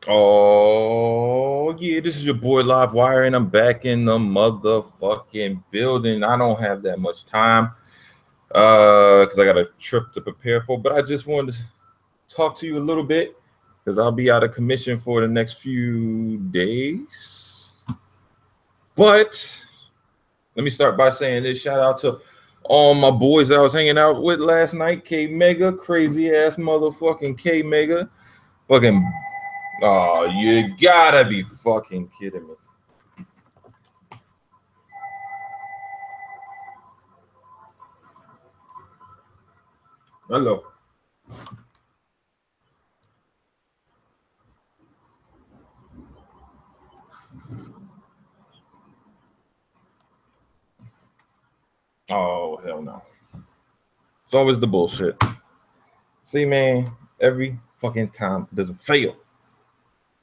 Oh yeah, this is your boy Live Wire, and I'm back in the motherfucking building. I don't have that much time, because I got a trip to prepare for. But I just wanted to talk to you a little bit because I'll be out of commission for the next few days. But let me start by saying this: shout out to all my boys I was hanging out with last night. K Mega, crazy ass motherfucking K Mega, fucking. Oh, you gotta be fucking kidding me. Hello. Oh, hell no. It's always the bullshit. See, man, every fucking time it doesn't fail.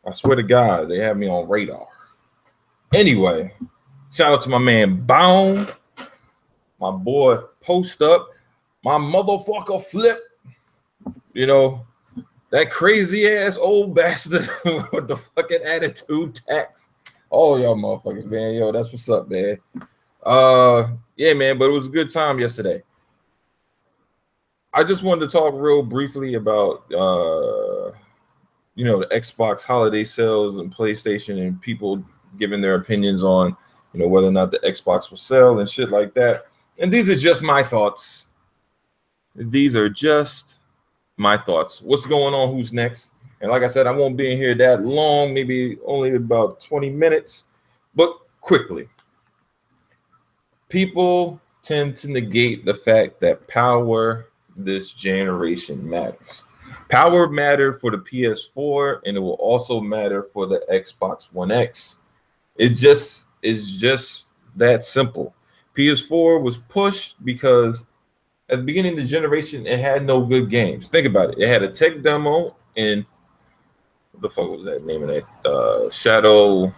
I swear to God, they have me on radar. Anyway, shout out to my man Bone, my boy Post Up, my motherfucker Flip. You know, that crazy ass old bastard with the fucking attitude tax. Oh, y'all motherfuckers, man. Yo, that's what's up, man. Yeah, man, but it was a good time yesterday. I just wanted to talk real briefly about the Xbox holiday sales and PlayStation and people giving their opinions on whether or not the Xbox will sell and shit like that. And these are just my thoughts. These are just my thoughts. What's going on? Who's next? And like I said, I won't be in here that long, maybe only about 20 minutes, but quickly. People tend to negate the fact that power this generation matters. Power mattered for the PS4, and it will also matter for the Xbox One X. It just is just that simple. PS4 was pushed because at the beginning of the generation, it had no good games. Think about it. It had a tech demo, and what the fuck was that name of that? Shadow.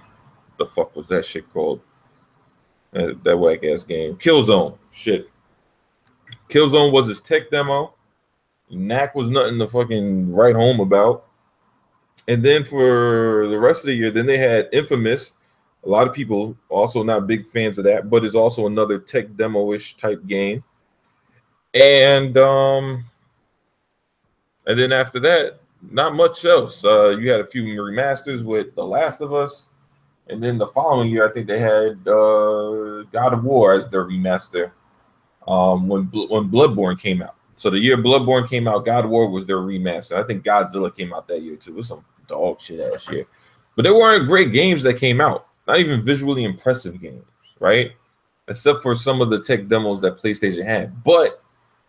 The fuck was that shit called? That whack ass game. Killzone. Shit. Killzone was his tech demo. Knack was nothing to fucking write home about. And then for the rest of the year, then they had Infamous. A lot of people also not big fans of that, but it's also another tech demo-ish type game. And then after that, not much else. You had a few remasters with The Last of Us, and then the following year, I think they had God of War as their remaster. When Bloodborne came out. So the year Bloodborne came out, God of War was their remaster. I think Godzilla came out that year too. It was some dog shit ass year. But there weren't great games that came out. Not even visually impressive games, right? Except for some of the tech demos that PlayStation had. But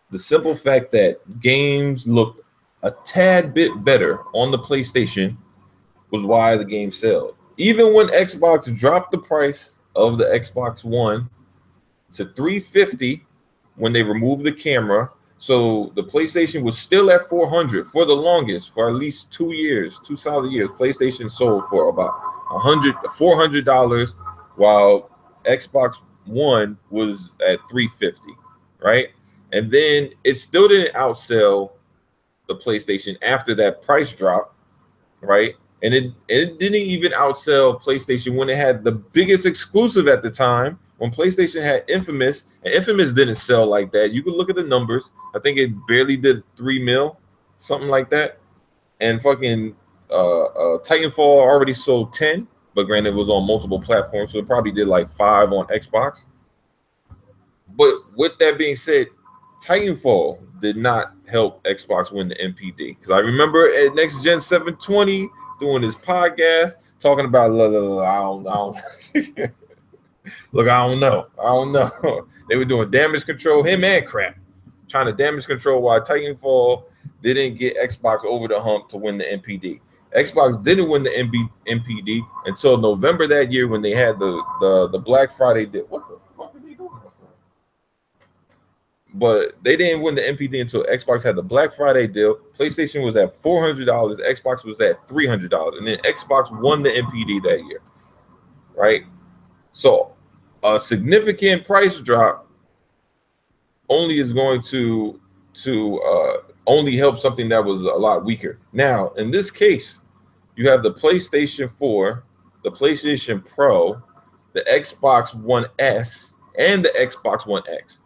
the simple fact that games looked a tad bit better on the PlayStation was why the game sold. Even when Xbox dropped the price of the Xbox One to 350 when they removed the camera. So the PlayStation was still at 400 for the longest, for at least 2 years, 2 solid years. PlayStation sold for about $400, while Xbox One was at 350, right? And then it still didn't outsell the PlayStation after that price drop, right? And it didn't even outsell PlayStation when it had the biggest exclusive at the time. When PlayStation had Infamous, and Infamous didn't sell like that. You can look at the numbers. I think it barely did 3 mil, something like that. And fucking Titanfall already sold 10, but granted it was on multiple platforms, so it probably did like 5 on Xbox. But with that being said, Titanfall did not help Xbox win the MPD because I remember at Next Gen 720 doing this podcast talking about I don't look, I don't know. They were doing damage control, him and crap, trying to damage control while Titanfall didn't get Xbox over the hump to win the MPD. Xbox didn't win the MPD until November that year when they had the Black Friday deal. What the fuck are they doing? But they didn't win the MPD until Xbox had the Black Friday deal. PlayStation was at $400, Xbox was at $300, and then Xbox won the MPD that year, right? So a significant price drop only is going to only help something that was a lot weaker. Now, in this case, You have the PlayStation 4, the PlayStation Pro, the Xbox One S, and the Xbox One X.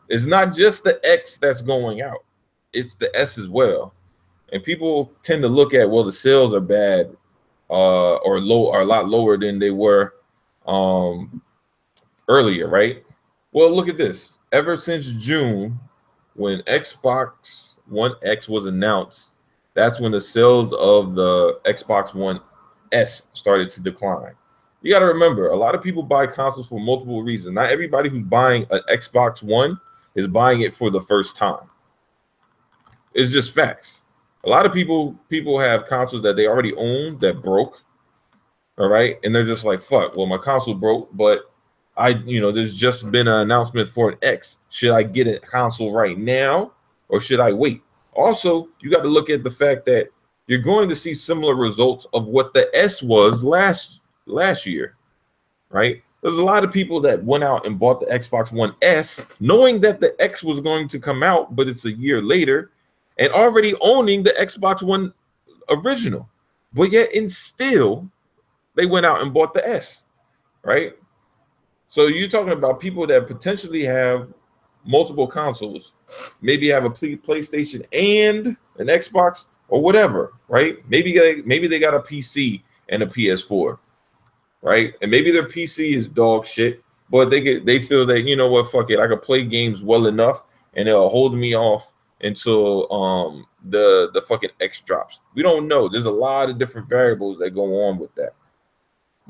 It's not just the X that's going out, it's the S as well. And people tend to look at, well, the sales are bad, or low, are a lot lower than they were earlier, right? Well, look at this. Ever since June, when Xbox One X was announced, that's when the sales of the Xbox One S started to decline. You got to remember, a lot of people buy consoles for multiple reasons. Not everybody who's buying an Xbox One is buying it for the first time. It's just facts. A lot of people have consoles that they already own that broke, all right, and they're just like, fuck, well, my console broke, but there's just been an announcement for an X. Should I get a console right now, or should I wait? Also, you got to look at the fact that you're going to see similar results of what the S was last year, right? There's a lot of people that went out and bought the Xbox One S knowing that the X was going to come out, but it's a year later, and already owning the Xbox One original. But yet, and still, they went out and bought the S, right? So you're talking about people that potentially have multiple consoles, maybe have a PlayStation and an Xbox or whatever, right? Maybe they got a PC and a PS4, right? And maybe their PC is dog shit, but they feel that, you know what, fuck it, I could play games well enough and it'll hold me off until the fucking X drops. We don't know. There's a lot of different variables that go on with that.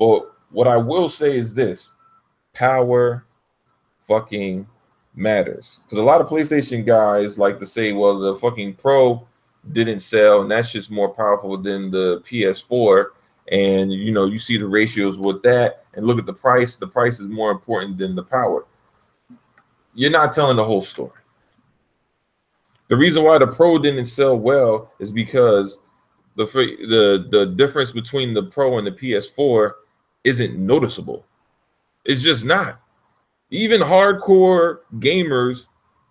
But what I will say is this: power fucking matters. Because a lot of PlayStation guys like to say, well, the fucking Pro didn't sell, and that's just more powerful than the PS4. And you see the ratios with that, and look at the price. The price is more important than the power. You're not telling the whole story. The reason why the Pro didn't sell well is because the difference between the Pro and the PS4 isn't noticeable. It's just not. Even hardcore gamers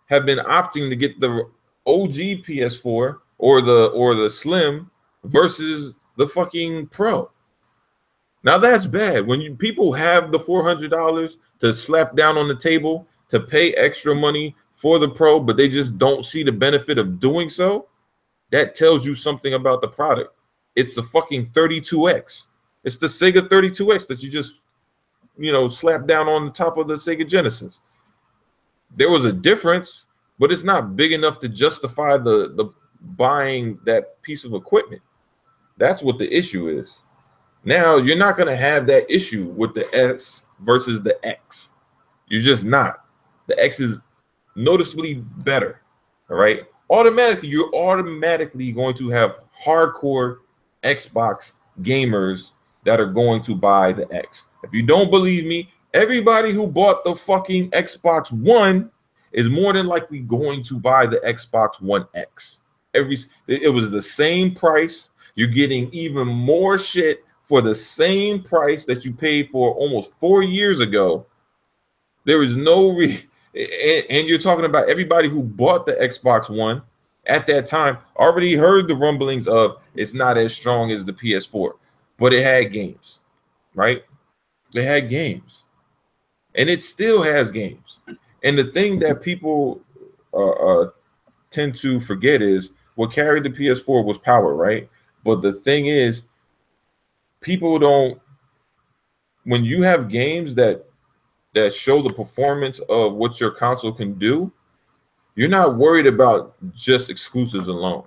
have been opting to get the OG PS4 or the Slim versus the fucking Pro. Now that's bad. When people have the $400 to slap down on the table to pay extra money for the Pro, but they just don't see the benefit of doing so, that tells you something about the product. It's the fucking 32X. It's the Sega 32X that you just slap down on the top of the Sega Genesis. There was a difference, but it's not big enough to justify the buying that piece of equipment. That's what the issue is. Now you're not going to have that issue with the S versus the X. You're just not. The X is noticeably better. All right. You're automatically going to have hardcore Xbox gamers that are going to buy the X. If you don't believe me, everybody who bought the fucking Xbox One is more than likely going to buy the Xbox One X. It was the same price. You're getting even more shit for the same price that you paid for almost 4 years ago. There is no and you're talking about everybody who bought the Xbox One at that time already heard the rumblings of it's not as strong as the PS4, but it had games, right? It had games, and it still has games. And the thing that people tend to forget is what carried the PS4 was power, right? But the thing is, people don't. When you have games that show the performance of what your console can do, you're not worried about just exclusives alone.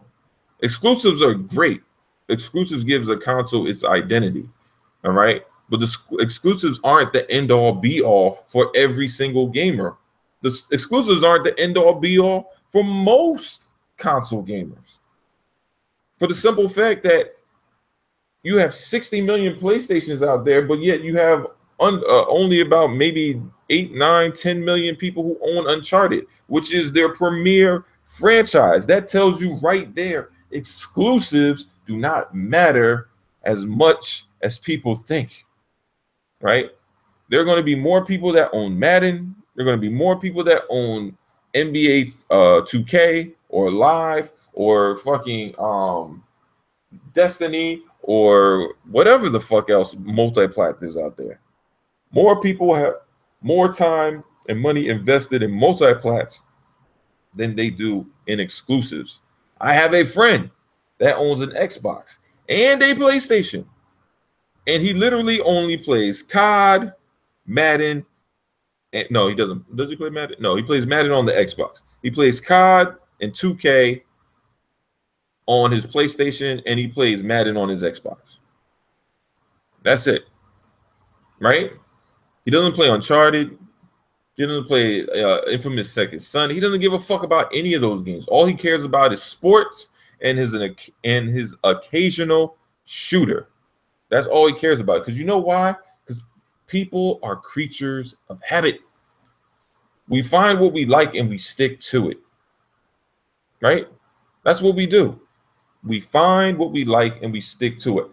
Exclusives are great. Exclusives gives a console its identity, all right? But the exclusives aren't the end-all be-all for every single gamer. The exclusives aren't the end-all be-all for most console gamers. For the simple fact that you have 60 million PlayStations out there, but yet you have only about maybe 8, 9, 10 million people who own Uncharted, which is their premier franchise. That tells you right there, exclusives do not matter as much as people think, right? There are going to be more people that own Madden. There are going to be more people that own NBA 2K or Live or fucking Destiny or whatever the fuck else multi-plat is out there. More people have more time and money invested in multi-plats than they do in exclusives. I have a friend that owns an Xbox and a PlayStation, and he literally only plays COD, Madden. And, no, he doesn't. Does he play Madden? No, he plays Madden on the Xbox. He plays COD and 2K on his PlayStation, and he plays Madden on his Xbox. That's it, right? He doesn't play Uncharted. He doesn't play Infamous Second Son. He doesn't give a fuck about any of those games. All he cares about is sports and his occasional shooter. That's all he cares about. Because you know why? Because people are creatures of habit. We find what we like and we stick to it. Right? That's what we do. We find what we like and we stick to it.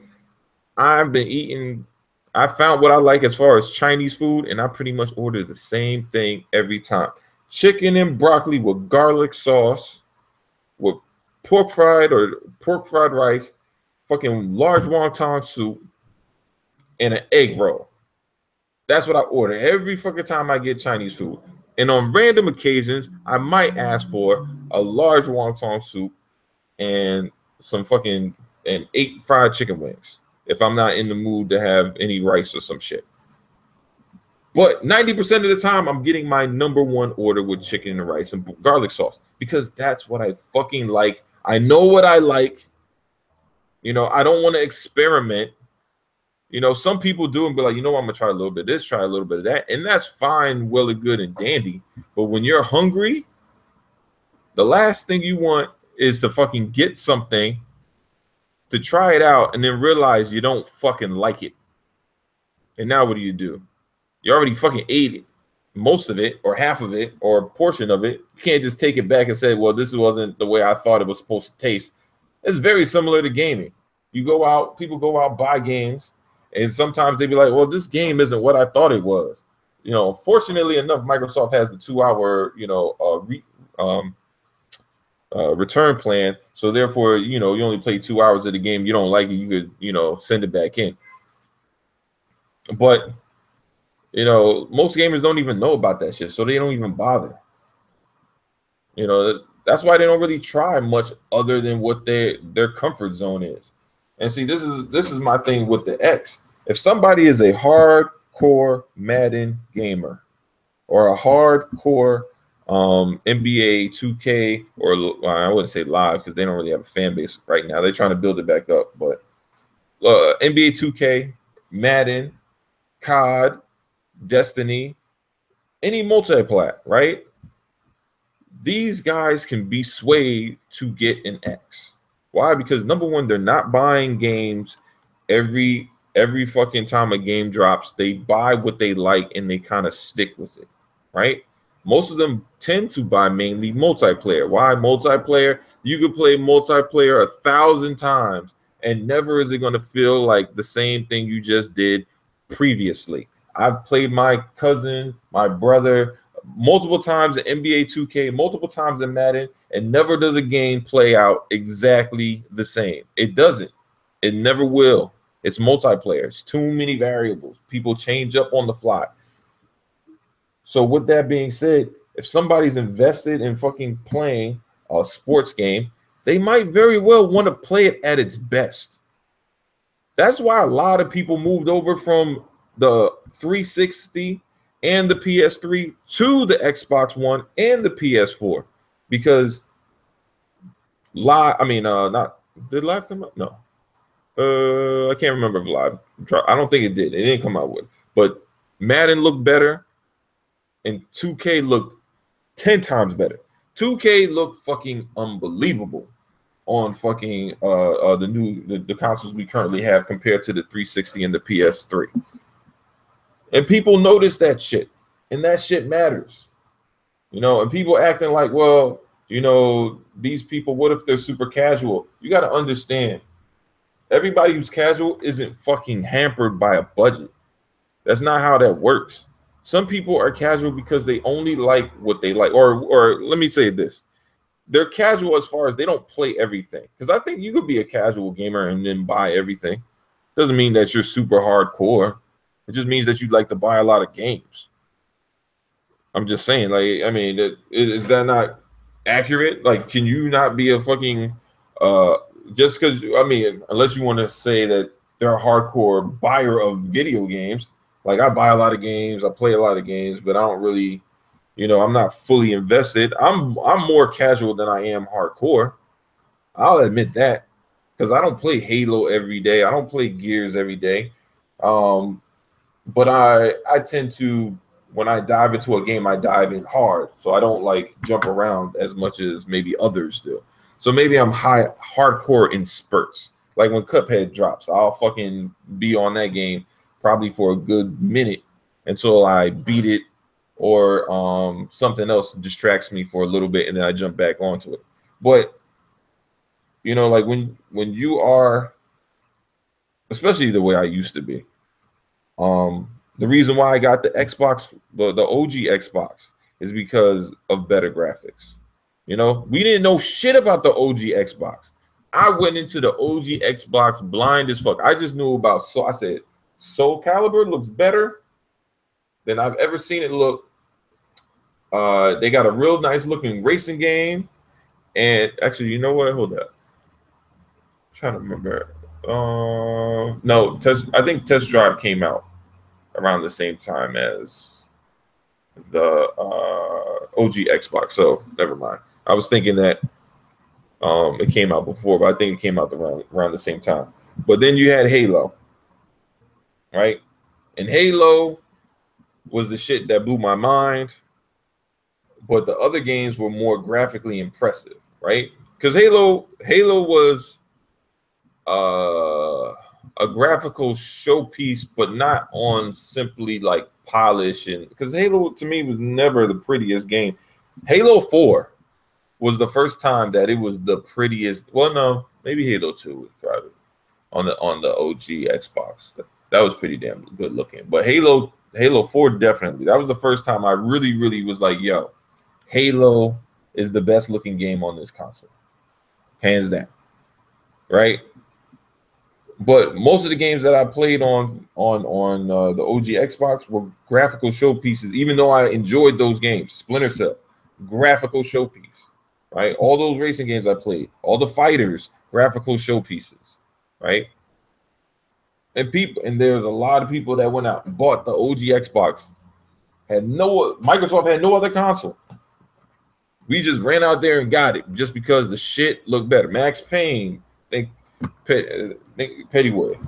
I found what I like as far as Chinese food, and I pretty much order the same thing every time. Chicken and broccoli with garlic sauce, with pork fried rice, fucking large wonton soup, and an egg roll. That's what I order every fucking time I get Chinese food. And on random occasions, I might ask for a large wonton soup and some fucking 8 fried chicken wings if I'm not in the mood to have any rice or some shit. But 90% of the time, I'm getting my number one order with chicken and rice and garlic sauce because that's what I fucking like. I know what I like. You know, I don't want to experiment. You know, some people do and be like, you know, I'm going to try a little bit of this, try a little bit of that. And that's fine, well and good and dandy. But when you're hungry, the last thing you want is to fucking get something, to try it out, and then realize you don't fucking like it. And now what do? You already fucking ate it, most of it, or half of it, or a portion of it. You can't just take it back and say, well, this wasn't the way I thought it was supposed to taste. It's very similar to gaming. You go out, people go out, buy games, and sometimes they be like, well, this game isn't what I thought it was. You know, fortunately enough, Microsoft has the 2-hour, return plan. So therefore, you know, you only play 2 hours of the game. You don't like it, you could, you know, send it back in. But, you know, most gamers don't even know about that shit, so they don't even bother. You know, that's why they don't really try much other than what their comfort zone is. And see, this is my thing with the X. If somebody is a hardcore Madden gamer or a hardcore NBA 2K, or I wouldn't say live because they don't really have a fan base right now. They're trying to build it back up, but NBA 2K, Madden, COD, Destiny, any multi-plat, right? These guys can be swayed to get an X. Why? Because number one, they're not buying games every fucking time a game drops. They buy what they like and they kind of stick with it, right? Most of them tend to buy mainly multiplayer. Why multiplayer? You could play multiplayer 1,000 times and never is it going to feel like the same thing you just did previously. I've played my cousin, my brother, multiple times in NBA 2K, multiple times in Madden, and never does a game play out exactly the same. It doesn't. It never will. It's multiplayer. It's too many variables. People change up on the fly. So with that being said, if somebody's invested in fucking playing a sports game, they might very well want to play it at its best. That's why a lot of people moved over from the 360 and the PS3 to the Xbox One and the PS4 because live. I mean, not did live come out? No, I can't remember if live. I don't think it did. It didn't come out with. But Madden looked better, and 2K looked 10 times better. 2K looked fucking unbelievable on fucking the consoles we currently have compared to the 360 and the PS3. And people notice that shit, and that shit matters, you know. And people acting like, well, you know, these people, what if they're super casual? You got to understand, everybody who's casual isn't fucking hampered by a budget. That's not how that works. Some people are casual because they only like what they like, or let me say this: they're casual as far as they don't play everything. Because I think you could be a casual gamer and then buy everything. Doesn't mean that you're super hardcore. It just means that you like to buy a lot of games. I'm just saying, like, I mean, is that not accurate? Like, can you not be a fucking just because, I mean, unless you want to say that they're a hardcore buyer of video games. Like, I buy a lot of games, I play a lot of games, but I don't really, I'm not fully invested. I'm more casual than I am hardcore. I'll admit that, because I don't play Halo every day. I don't play Gears every day. But I tend to, when I dive into a game, I dive in hard. So I don't like jump around as much as maybe others do. So maybe I'm hardcore in spurts. Like when Cuphead drops, I'll fucking be on that game probably for a good minute until I beat it, or something else distracts me for a little bit, and then I jump back onto it. But like when you are, especially the way I used to be, the reason why I got the Xbox, the OG Xbox, is because of better graphics. We didn't know shit about the OG Xbox. I went into the OG Xbox blind as fuck. I just knew about, so I said, Soul Calibur looks better than I've ever seen it look. They got a real nice looking racing game. And actually, you know what? Hold up. I'm trying to remember. No, I think Test Drive came out around the same time as the OG Xbox. So never mind. I was thinking that it came out before, but I think it came out around the same time. But then you had Halo, right? And Halo was the shit that blew my mind. But the other games were more graphically impressive, right? Because Halo was a graphical showpiece, but not on simply like polish. And because Halo to me was never the prettiest game. Halo 4 was the first time that it was the prettiest. Well, no, maybe Halo 2 was probably on the OG Xbox. That was pretty damn good looking. But Halo 4 definitely. That was the first time I really, really was like, yo, Halo is the best looking game on this console, hands down, right? But most of the games that I played on the OG Xbox were graphical showpieces. Even though I enjoyed those games, Splinter Cell, graphical showpiece, right? All those racing games I played, all the fighters, graphical showpieces, right? And there's a lot of people that went out and bought the OG Xbox. Microsoft had no other console. We just ran out there and got it just because the shit looked better. Max Payne, think Pettywood.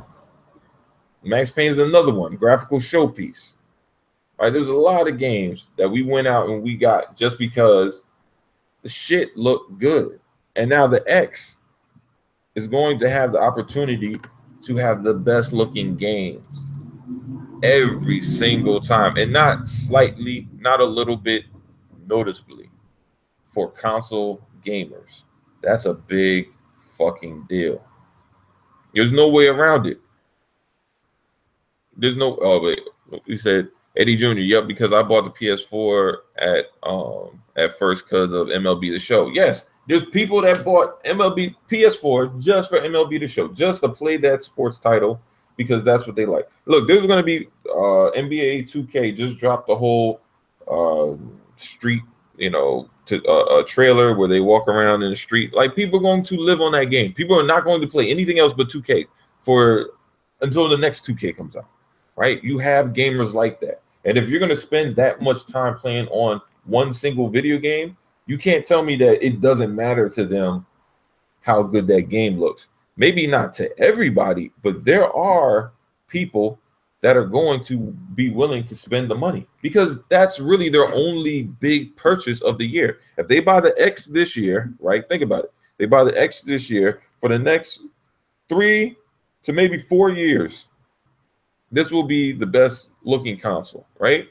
Max Payne is another one, graphical showpiece. Right? There's a lot of games that we went out and we got just because the shit looked good. And now the X is going to have the opportunity to have the best looking games every single time, and not slightly, not a little bit, noticeably. For console gamers, that's a big fucking deal. There's no way around it. There's no. Oh wait, you said Eddie Jr. Yep, because I bought the PS4 at first because of MLB The Show. Yes, there's people that bought MLB PS4 just for MLB The Show, just to play that sports title because that's what they like. Look, there's going to be NBA 2K just dropped the whole street, to a trailer where they walk around in the street. Like, people are going to live on that game. People are not going to play anything else but 2K until the next 2K comes out, right? You have gamers like that. And if you're going to spend that much time playing on one single video game, you can't tell me that it doesn't matter to them how good that game looks. Maybe not to everybody, but there are people that are going to be willing to spend the money because that's really their only big purchase of the year. If they buy the X this year, right? Think about it. They buy the X this year, for the next 3 to maybe 4 years, this will be the best looking console, right?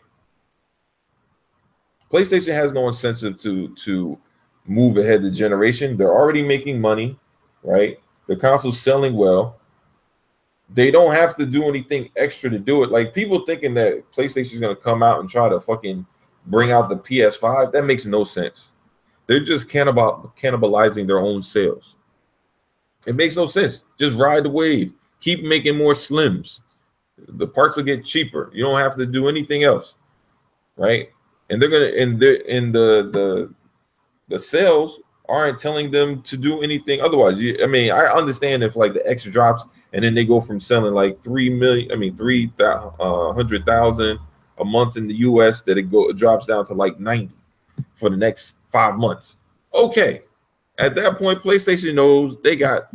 PlayStation has no incentive to move ahead the generation. They're already making money, right? The console's selling well. They don't have to do anything extra to do it. Like, people thinking that PlayStation is going to come out and try to fucking bring out the PS5, that makes no sense. They're just cannibalizing their own sales. It makes no sense. Just ride the wave. Keep making more slims. The parts will get cheaper. You don't have to do anything else, right? And they're gonna the sales aren't telling them to do anything otherwise. I mean, I understand if like the X drops and then they go from selling like 300,000 a month in the US that it drops down to like 90 for the next 5 months. Okay. At that point, PlayStation knows they got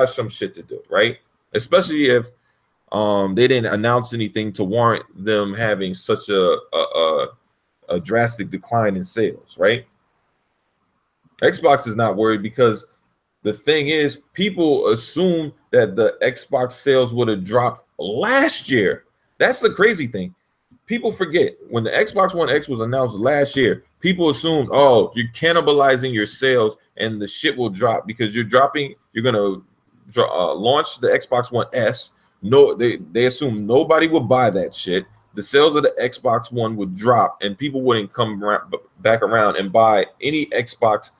some shit to do, right? Especially if they didn't announce anything to warrant them having such a drastic decline in sales, right? Xbox is not worried because the thing is, people assume that the Xbox sales would have dropped last year. That's the crazy thing. People forget when the Xbox One X was announced last year, people assumed, oh, you're cannibalizing your sales and the shit will drop because you're going to launch the Xbox One S. No, they assume nobody would buy that shit. The sales of the Xbox One would drop and people wouldn't come back around and buy any Xbox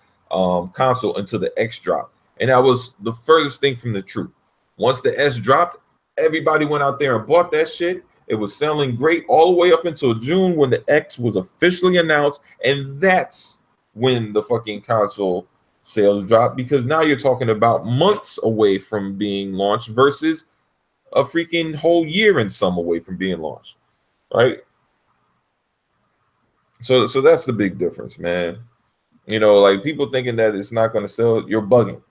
console until the X dropped. And that was the furthest thing from the truth. Once the S dropped, everybody went out there and bought that shit. It was selling great all the way up until June when the X was officially announced. And that's when the fucking console sales dropped, because now you're talking about months away from being launched versus a freaking whole year and some away from being launched, right? So that's the big difference, man. You know, like people thinking that it's not going to sell, you're bugging.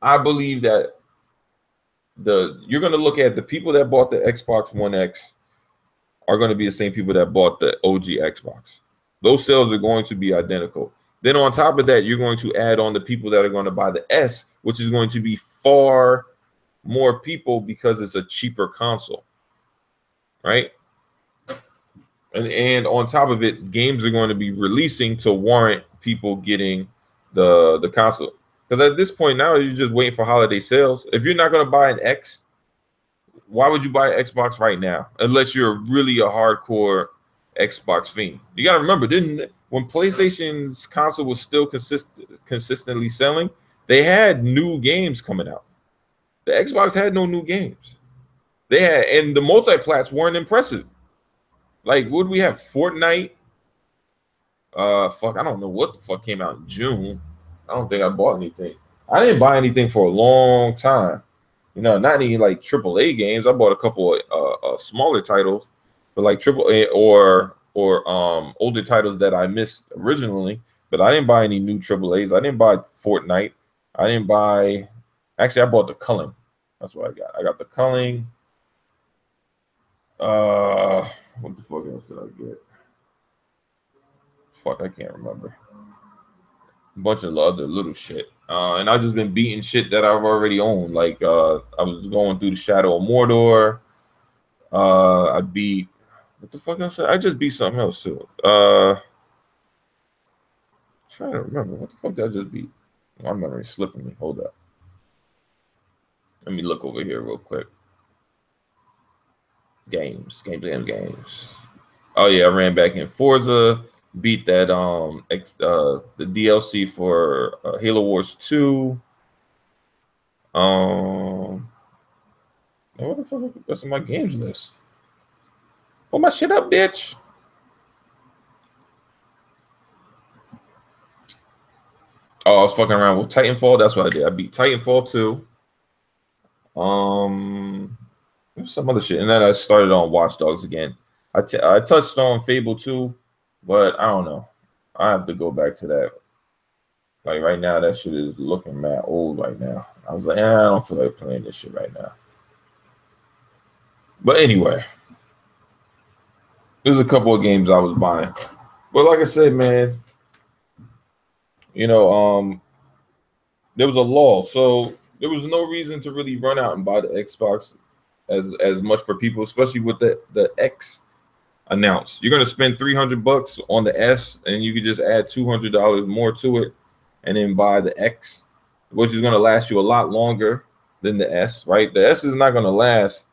I believe that you're going to look at the people that bought the Xbox One X are going to be the same people that bought the OG Xbox. Those sales are going to be identical. Then on top of that, you're going to add on the people that are going to buy the S, which is going to be far more people because it's a cheaper console, right? And on top of it, games are going to be releasing to warrant people getting the console. Because at this point now, you're just waiting for holiday sales. If you're not going to buy an X, why would you buy an Xbox right now? Unless you're really a hardcore Xbox fiend. You got to remember, when PlayStation's console was still consistently selling, they had new games coming out. The Xbox had no new games. And the multi-plats weren't impressive. Like, what do we have? Fortnite? I don't know what the fuck came out in June. I don't think I bought anything. I didn't buy anything for a long time. You know, not any like AAA games. I bought a couple of smaller titles, but like AAA or older titles that I missed originally. But I didn't buy any new AAAs. I didn't buy Fortnite. I didn't buy. Actually, I bought the Culling. That's what I got. I got the Culling. What the fuck else did I get? Fuck, I can't remember. A bunch of other little shit. And I've just been beating shit that I've already owned. Like I was going through the Shadow of Mordor. I beat what the fuck else? I just beat something else too. Trying to remember what the fuck did I just beat? My memory's slipping me. Hold up. Let me look over here real quick. Games. Oh yeah, I ran back in Forza. Beat that the DLC for Halo Wars 2. What the fuck? That's in my games list. Pull my shit up, bitch. Oh, I was fucking around with Titanfall. That's what I did. I beat Titanfall 2. Some other shit, and then I started on Watch Dogs again. I touched on Fable 2. But I don't know. I have to go back to that. Like right now, that shit is looking mad old right now. I was like, I don't feel like playing this shit right now. But anyway, there's a couple of games I was buying. But like I said, man, you know, there was a lull. So there was no reason to really run out and buy the Xbox as much for people, especially with the X announced. You're going to spend $300 on the S, and you could just add $200 more to it and then buy the X, which is going to last you a lot longer than the S, right? The S is not going to last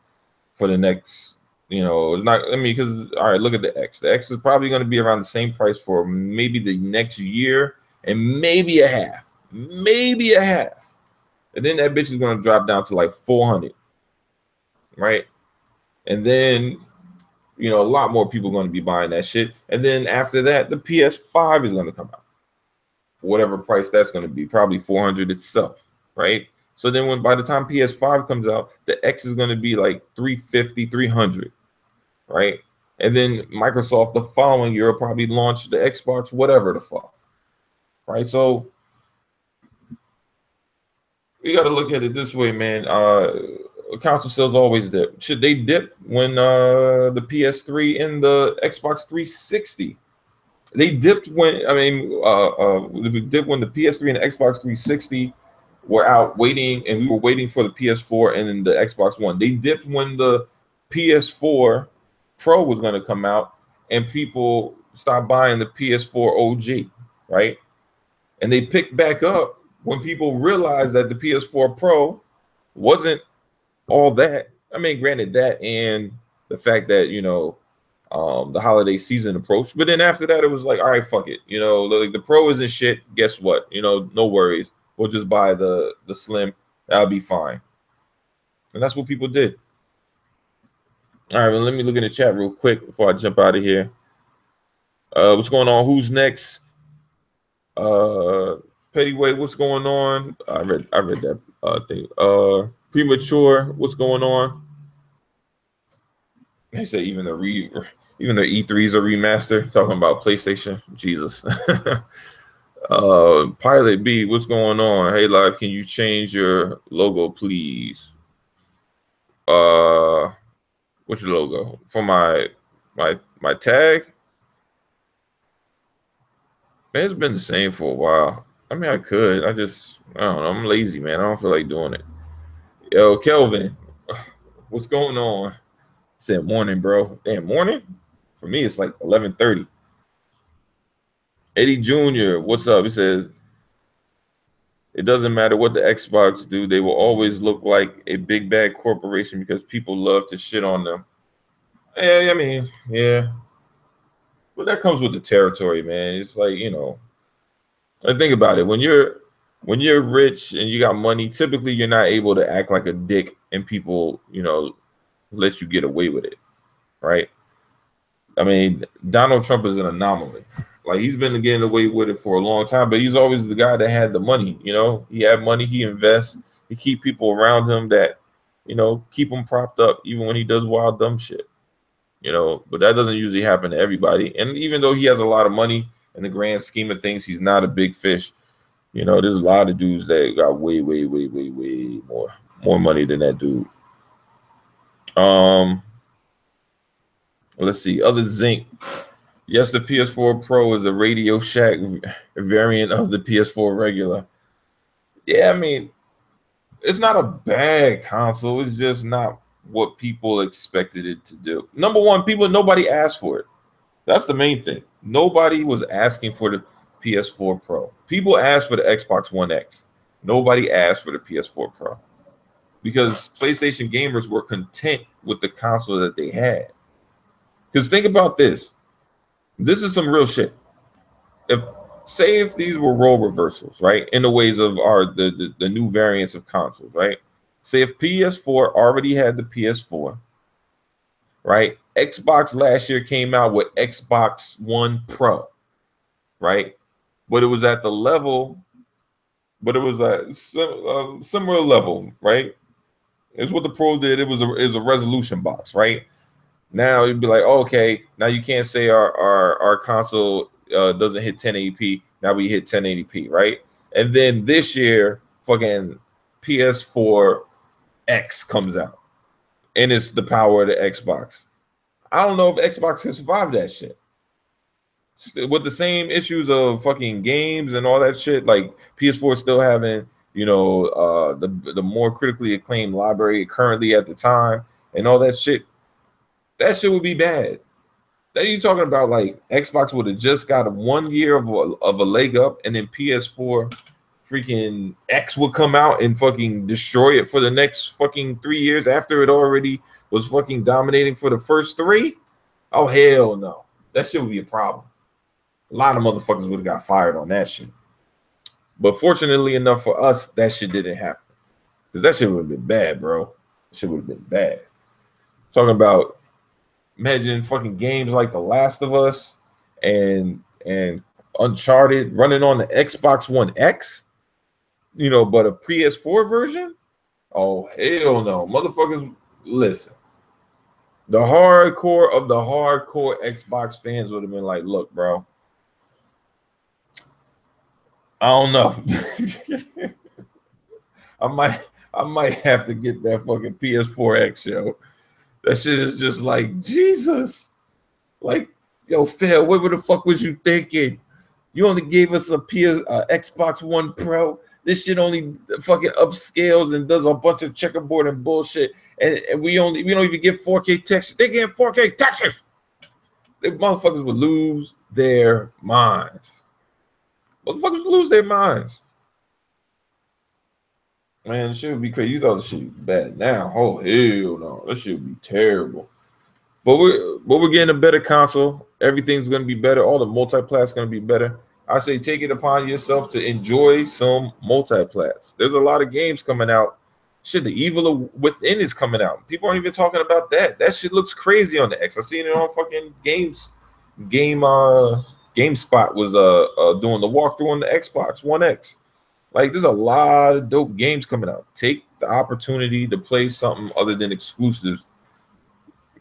for the next, you know, it's not, I mean, because, all right, look at the X. The X is probably going to be around the same price for maybe the next year, and maybe a half, and then that bitch is gonna drop down to like 400, right? And then a lot more people are going to be buying that shit. And then after that, the PS5 is going to come out. Whatever price that's going to be, probably 400 itself, right? So then by the time PS5 comes out, the X is going to be like 350, 300, right? And then Microsoft the following year will probably launch the Xbox, whatever the fuck, right? So we got to look at it this way, man. Console sales always dip. Should they dip when the PS3 and the Xbox 360? They dipped when they dipped when the PS3 and the Xbox 360 were out waiting, and we were waiting for the PS4 and then the Xbox One. They dipped when the PS4 Pro was going to come out, and people stopped buying the PS4 OG, right? And they picked back up when people realized that the PS4 Pro wasn't all that. I mean, granted that, and the fact that the holiday season approached, but then after that it was like, all right, fuck it, like the Pro isn't shit. Guess what? No worries. We'll just buy the Slim. That'll be fine. And that's what people did. All right, well, let me look in the chat real quick before I jump out of here. What's going on? Who's next? Pettyweight, what's going on? I read that thing. Premature, what's going on? They say even the E3s are remastered. Talking about PlayStation, Jesus. Pilot B, what's going on? Hey, live, can you change your logo, please? What's your logo for my tag? Man, it's been the same for a while. I mean, I could. I don't know. I'm lazy, man. I don't feel like doing it. Yo, Kelvin, what's going on? Said morning, bro. Damn, morning? For me, it's like 11:30. Eddie Jr., what's up? He says, it doesn't matter what the Xbox do. They will always look like a big bad corporation because people love to shit on them. Yeah, I mean, yeah. But that comes with the territory, man. It's like, I think about it. When you're rich and you got money, typically you're not able to act like a dick and people, let you get away with it, right? I mean, Donald Trump is an anomaly. Like, he's been getting away with it for a long time, but he's always the guy that had the money. He had money, he invests, he keep people around him that, keep him propped up even when he does wild dumb shit. But that doesn't usually happen to everybody. And even though he has a lot of money, in the grand scheme of things, he's not a big fish. There's a lot of dudes that got way more money than that dude. Let's see. Other Zinc. Yes, the PS4 Pro is a Radio Shack variant of the PS4 regular. Yeah, I mean, it's not a bad console. It's just not what people expected it to do. Number one, nobody asked for it. That's the main thing. Nobody was asking for the PS4 Pro. People asked for the Xbox One X. Nobody asked for the PS4 Pro because PlayStation gamers were content with the console that they had. Because think about this. This is some real shit. If these were role reversals, right, in the ways of the new variants of consoles, right? Say if PS4 already had the PS4, right? Xbox last year came out with Xbox One Pro, right? But it was at the level, but it was a similar level, right? It's what the Pro did. It was a resolution box, right? Now you'd be like, oh, okay, now you can't say our console doesn't hit 1080p. Now we hit 1080p, right? And then this year, fucking PS4 X comes out, and it's the power of the Xbox. I don't know if Xbox can survive that shit with the same issues of fucking games and all that shit. Like PS4 still having, the more critically acclaimed library currently at the time and all that shit. That shit would be bad. Then you talking about like Xbox would have just got 1 year of a leg up, and then PS4 freaking X would come out and fucking destroy it for the next fucking 3 years after it already was fucking dominating for the first 3. Oh, hell no. That shit would be a problem. A lot of motherfuckers would have got fired on that shit. But fortunately enough for us, that shit didn't happen. Because that shit would have been bad, bro. That shit would have been bad. Talking about, imagine fucking games like The Last of Us and Uncharted running on the Xbox One X, but a PS4 version? Oh, hell no. Motherfuckers, listen. The hardcore of the hardcore Xbox fans would have been like, look, bro, I don't know. I might have to get that fucking PS4X, yo. That shit is just like, Jesus. Like, yo, Phil, what the fuck was you thinking? You only gave us a Xbox One Pro. This shit only fucking upscales and does a bunch of checkerboard and bullshit. And we don't even get 4K textures. They get 4K textures. The motherfuckers would lose their minds. Motherfuckers would lose their minds. Man, this shit would be crazy. You thought this shit would be bad now. Oh, hell no. This shit would be terrible. But we're getting a better console. Everything's going to be better. All the multiplats is going to be better. I say take it upon yourself to enjoy some multiplats. There's a lot of games coming out. Shit, the Evil Within is coming out. People aren't even talking about that. That shit looks crazy on the X. I seen it on fucking GameSpot was doing the walkthrough on the Xbox One X. Like, there's a lot of dope games coming out. Take the opportunity to play something other than exclusives.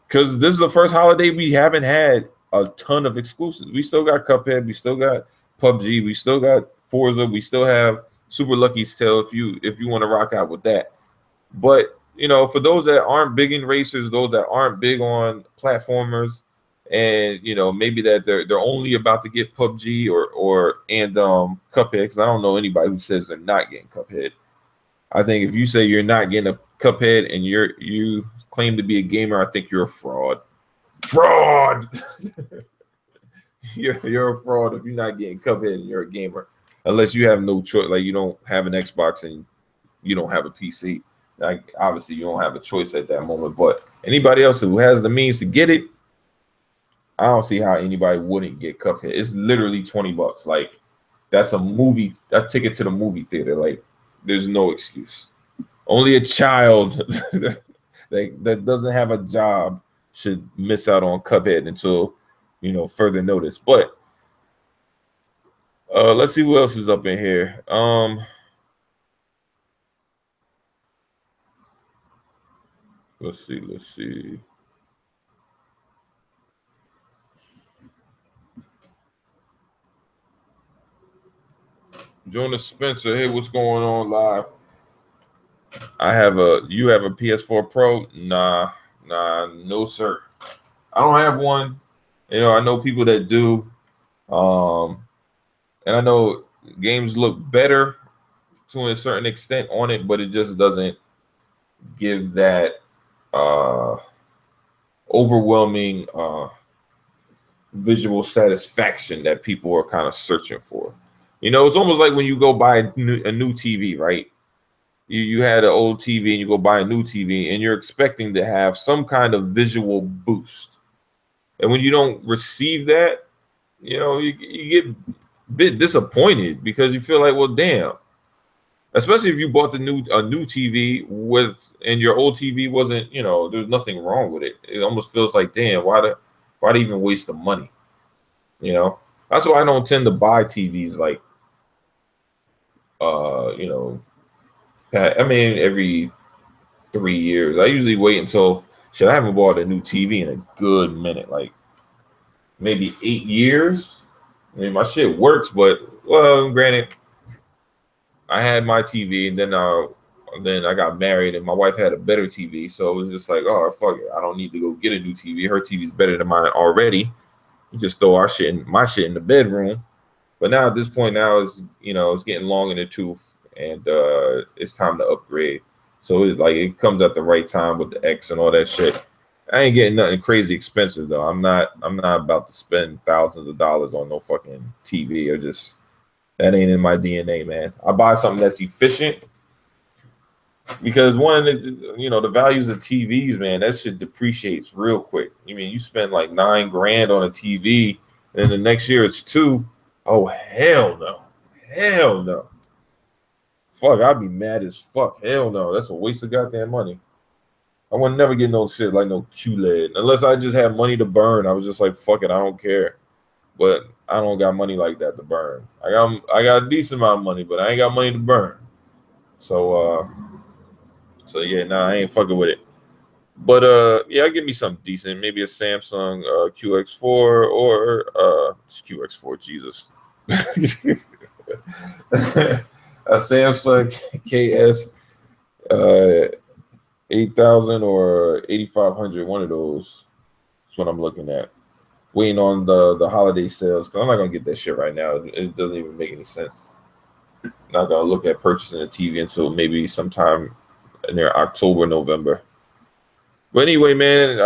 Because this is the first holiday we haven't had a ton of exclusives. We still got Cuphead. We still got PUBG. We still got Forza. We still have Super Lucky's Tale if you want to rock out with that. But, for those that aren't big in racers, those that aren't big on platformers, and, maybe that they're only about to get PUBG and Cuphead, because I don't know anybody who says they're not getting Cuphead. I think if you say you're not getting a Cuphead and you claim to be a gamer, I think you're a fraud. Fraud. You're a fraud if you're not getting Cuphead and you're a gamer, unless you have no choice. Like, you don't have an Xbox and you don't have a PC. Like, obviously you don't have a choice at that moment. But anybody else who has the means to get it, I don't see how anybody wouldn't get Cuphead. It's literally $20. Like, that's a ticket to the movie theater. Like, there's no excuse. Only a child that doesn't have a job should miss out on Cuphead until, further notice. But let's see who else is up in here. Let's see. Jonas Spencer, hey, what's going on live? You have a PS4 Pro? Nah, no sir. I don't have one. I know people that do. And I know games look better to a certain extent on it, but it just doesn't give that overwhelming visual satisfaction that people are kind of searching for. It's almost like when you go buy a new TV, right? You had an old TV and you go buy a new TV and you're expecting to have some kind of visual boost. And when you don't receive that, you get a bit disappointed because you feel like, well, damn. Especially if you bought a new TV and your old TV wasn't, there's nothing wrong with it. It almost feels like, damn, why even waste the money? That's why I don't tend to buy TVs like, every 3 years. I usually wait until I haven't bought a new TV in a good minute, like maybe 8 years. I mean, my shit works, but granted, I had my TV and then I got married and my wife had a better TV, so it was just like, oh fuck it, I don't need to go get a new TV. Her TV's better than mine already. We just throw my shit in the bedroom. But now at this point, it's getting long in the tooth, and it's time to upgrade. So it comes at the right time with the X and all that shit. I ain't getting nothing crazy expensive though. I'm not about to spend thousands of dollars on no fucking TV. That ain't in my DNA, man. I buy something that's efficient because the values of TVs, man, that shit depreciates real quick. You spend like $9,000 on a TV, and the next year it's $2,000. Oh hell no. fuck, I'd be mad as fuck. Hell no, that's a waste of goddamn money. I would never get no shit like no QLED unless I just had money to burn. I was just like, fuck it, I don't care. But I don't got money like that to burn. I got a decent amount of money, but I ain't got money to burn. So yeah, nah, I ain't fucking with it. But yeah, give me something decent. Maybe a Samsung QX4 or QX4, Jesus. A Samsung KS 8000 or 8500, one of those. That's what I'm looking at. Waiting on the holiday sales because I'm not gonna get that shit right now. It doesn't even make any sense. Not gonna look at purchasing a TV until maybe sometime in there October, November. But anyway, man,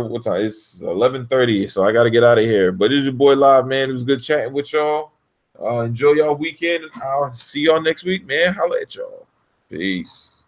what time? It's 11:30, so I gotta get out of here. But it's your boy Live, man. It was good chatting with y'all. Enjoy y'all weekend. I'll see y'all next week, man. Holla at y'all. Peace.